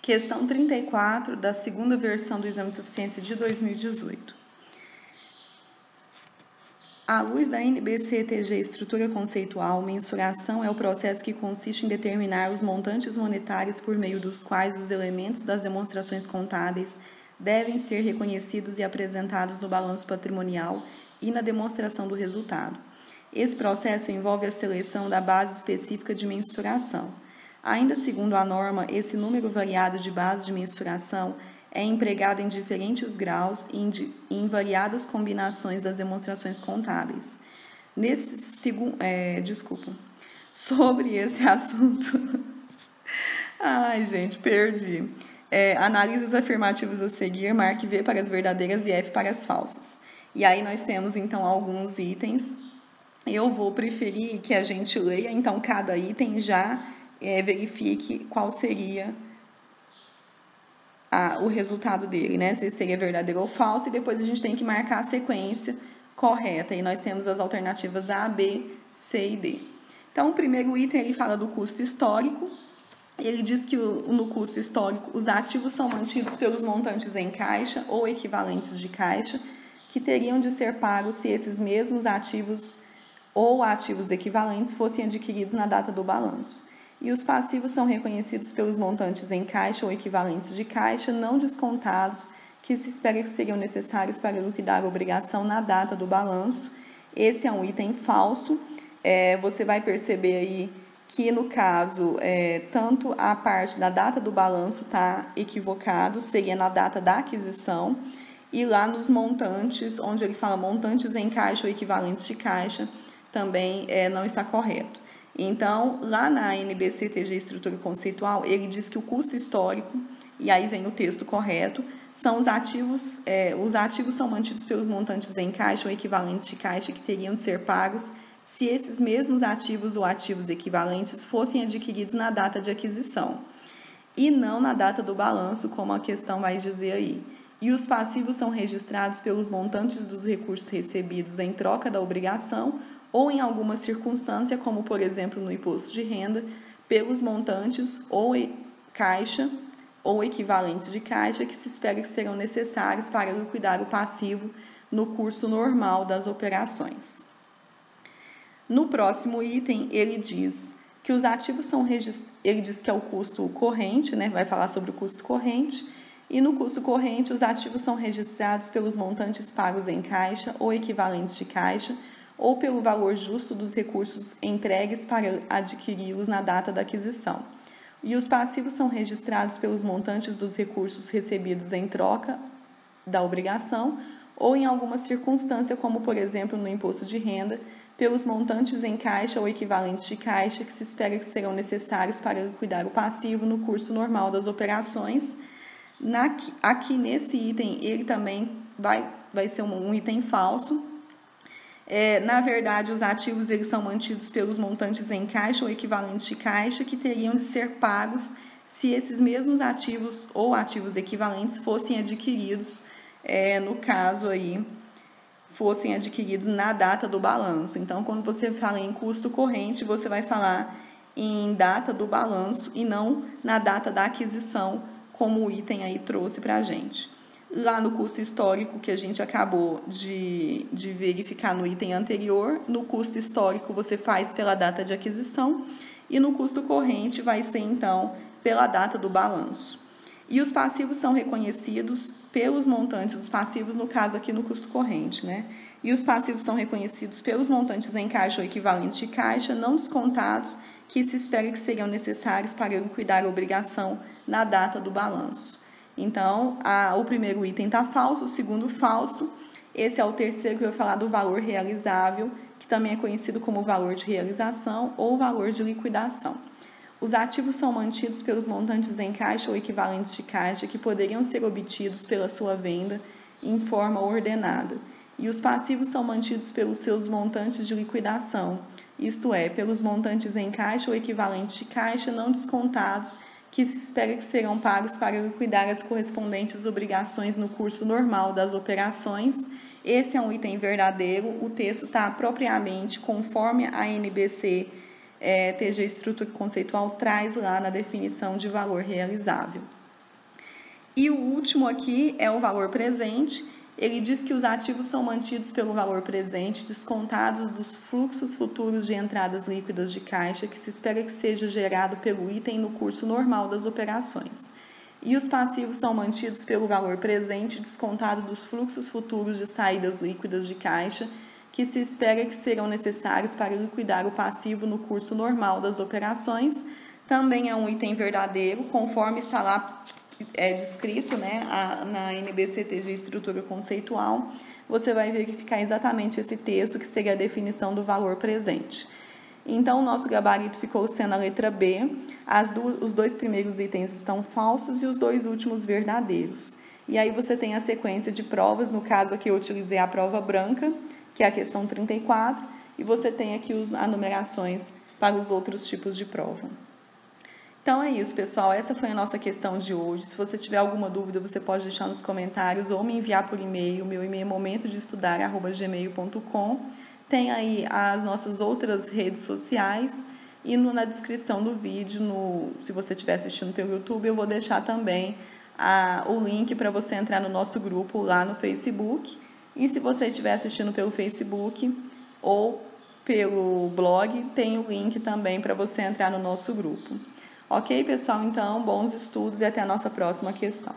Questão 34 da segunda versão do Exame de Suficiência de 2018. À luz da NBC-TG Estrutura Conceitual, mensuração é o processo que consiste em determinar os montantes monetários por meio dos quais os elementos das demonstrações contábeis devem ser reconhecidos e apresentados no balanço patrimonial e na demonstração do resultado. Esse processo envolve a seleção da base específica de mensuração. Ainda segundo a norma, esse número variado de bases de mensuração é empregado em diferentes graus e em variadas combinações das demonstrações contábeis. Sobre esse assunto... Ai, gente, perdi. Analise os afirmativos a seguir, marque V para as verdadeiras e F para as falsas. E aí nós temos, então, alguns itens. Eu vou preferir que a gente leia, então, cada item já verifique qual seria o resultado dele, né? Se seria verdadeiro ou falso, e depois a gente tem que marcar a sequência correta. E nós temos as alternativas A, B, C e D. Então, o primeiro item, ele fala do custo histórico. Ele diz que no custo histórico, os ativos são mantidos pelos montantes em caixa ou equivalentes de caixa, que teriam de ser pagos se esses mesmos ativos ou ativos equivalentes fossem adquiridos na data do balanço. E os passivos são reconhecidos pelos montantes em caixa ou equivalentes de caixa não descontados, que se espera que seriam necessários para liquidar a obrigação na data do balanço. Esse é um item falso. Você vai perceber aí que, no caso, tanto a parte da data do balanço está equivocado, seria na data da aquisição, e lá nos montantes, onde ele fala montantes em caixa ou equivalentes de caixa, também não está correto. Então, lá na NBC-TG Estrutura Conceitual, ele diz que o custo histórico, e aí vem o texto correto, são os ativos são mantidos pelos montantes em caixa ou equivalentes de caixa que teriam de ser pagos se esses mesmos ativos ou ativos equivalentes fossem adquiridos na data de aquisição, e não na data do balanço, como a questão vai dizer aí. E os passivos são registrados pelos montantes dos recursos recebidos em troca da obrigação ou em alguma circunstância, como por exemplo no imposto de renda, pelos montantes ou caixa ou equivalentes de caixa que se espera que serão necessários para liquidar o passivo no curso normal das operações. No próximo item, ele diz que os ativos são registrados, ele diz que é o custo corrente, né? Vai falar sobre o custo corrente, e no custo corrente os ativos são registrados pelos montantes pagos em caixa ou equivalentes de caixa, ou pelo valor justo dos recursos entregues para adquiri-los na data da aquisição. E os passivos são registrados pelos montantes dos recursos recebidos em troca da obrigação ou em alguma circunstância, como por exemplo no imposto de renda, pelos montantes em caixa ou equivalentes de caixa que se espera que serão necessários para liquidar o passivo no curso normal das operações. Aqui nesse item, ele também vai ser um item falso. Na verdade, os ativos eles são mantidos pelos montantes em caixa ou equivalentes de caixa que teriam de ser pagos se esses mesmos ativos ou ativos equivalentes fossem adquiridos, no caso aí, fossem adquiridos na data do balanço. Então, quando você fala em custo corrente, você vai falar em data do balanço e não na data da aquisição, como o item aí trouxe para a gente. Lá no custo histórico, que a gente acabou de verificar no item anterior, no custo histórico você faz pela data de aquisição e no custo corrente vai ser, então, pela data do balanço. E os passivos são reconhecidos pelos montantes, os passivos no caso aqui no custo corrente, né? E os passivos são reconhecidos pelos montantes em caixa ou equivalentes de caixa não descontados que se espera que seriam necessários para liquidar a obrigação na data do balanço. Então, o primeiro item está falso, o segundo falso. Esse é o terceiro que eu vou falar do valor realizável, que também é conhecido como valor de realização ou valor de liquidação. Os ativos são mantidos pelos montantes em caixa ou equivalentes de caixa que poderiam ser obtidos pela sua venda em forma ordenada. E os passivos são mantidos pelos seus montantes de liquidação, isto é, pelos montantes em caixa ou equivalentes de caixa não descontados que se espera que serão pagos para liquidar as correspondentes obrigações no curso normal das operações. Esse é um item verdadeiro, o texto está propriamente conforme a NBC TG Estrutura Conceitual traz lá na definição de valor realizável. E o último aqui é o valor presente. Ele diz que os ativos são mantidos pelo valor presente, descontados dos fluxos futuros de entradas líquidas de caixa que se espera que seja gerado pelo item no curso normal das operações. E os passivos são mantidos pelo valor presente, descontado dos fluxos futuros de saídas líquidas de caixa que se espera que serão necessários para liquidar o passivo no curso normal das operações. Também é um item verdadeiro, conforme está lá descrito, né, na NBCTG Estrutura Conceitual. Você vai verificar exatamente esse texto, que seria a definição do valor presente. Então, o nosso gabarito ficou sendo a letra B. Os dois primeiros itens estão falsos e os dois últimos verdadeiros. E aí você tem a sequência de provas. No caso aqui eu utilizei a prova branca, que é a questão 34, e você tem aqui as numerações para os outros tipos de prova. Então é isso, pessoal. Essa foi a nossa questão de hoje. Se você tiver alguma dúvida, você pode deixar nos comentários ou me enviar por e-mail. Meu e-mail é momentodeestudar@gmail.com. Tem aí as nossas outras redes sociais e na descrição do vídeo, se você estiver assistindo pelo YouTube, eu vou deixar também o link para você entrar no nosso grupo lá no Facebook. E se você estiver assistindo pelo Facebook ou pelo blog, tem o link também para você entrar no nosso grupo. Ok, pessoal? Então, bons estudos e até a nossa próxima questão.